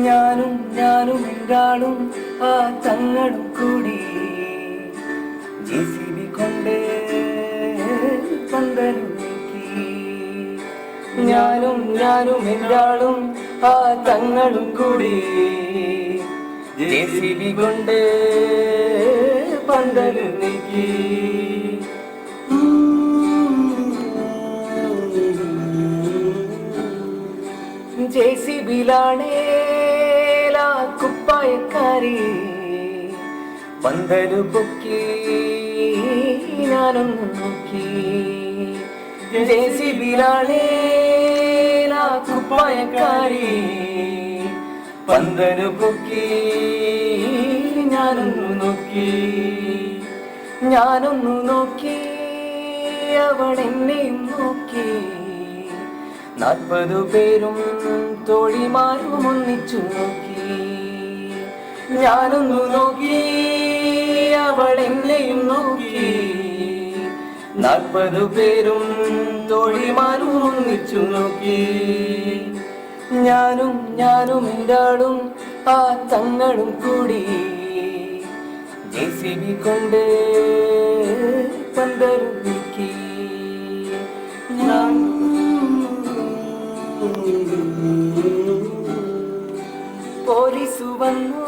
ഞാനും എങ്കാളും ആ തങ്ങളും കൂടി JCB കൊണ്ട് പന്തലും നീക്കി. ഞാനും എങ്കാളും ആ തങ്ങളും കൂടി JCB കൊണ്ട് പന്തലും നീക്കി. JCBയിലാണേ കുപ്പായക്കാരി പന്തലു പൊക്കി ഞാനൊന്നു നോക്കി. JCBയിലാണേ കുപ്പായക്കാരി പന്തലു പൊക്കി ഞാനൊന്നു നോക്കി. അവൾ എന്നെയും നോക്കി. 40 പേരും തോഴിമാരും ഒന്നിച്ചു നോക്കി. ഞാനൊന്നു നോക്കി, അവൾ എന്നെയും നോക്കി. 40 പേരും തോഴിമാരും ഒന്നിച്ചു നോക്കി. ഞാനും എൻ്റാളും ആ തങ്ങളും കൂടി JCB കൊണ്ട് പന്തലും നീക്കി. പോലീസ് വന്നു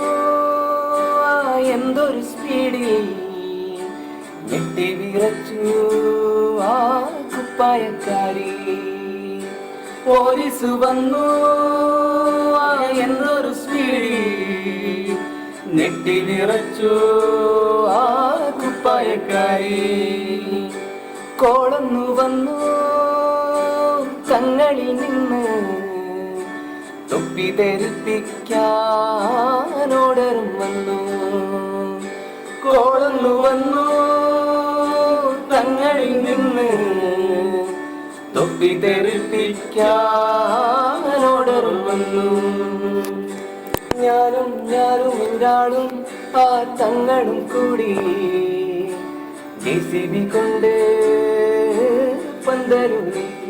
എന്തൊരു സ്പീഡിൽ ഞെട്ടി വിറച്ചു ആ കുപ്പായക്കാരി. പോലീസ് വന്നു എന്തൊരു സ്പീഡിൽ ഞെട്ടി വിറച്ചു ആ കുപ്പായക്കാരി. കോളൊന്നു വന്നു തങ്ങളിൽ നിന്ന് തൊപ്പി ധരിപ്പിക്കാൻ ഓർഡറും വന്നു. കോളൊന്നു വന്നു തങ്ങളിൽ നിന്ന് തൊപ്പി ധരിപ്പിക്കാൻ ഓർഡറും വന്നു. ഞാനും എൻ്റാളും ആ തങ്ങളും കൂടി JCB കൊണ്ട് പന്തലും നീക്കി.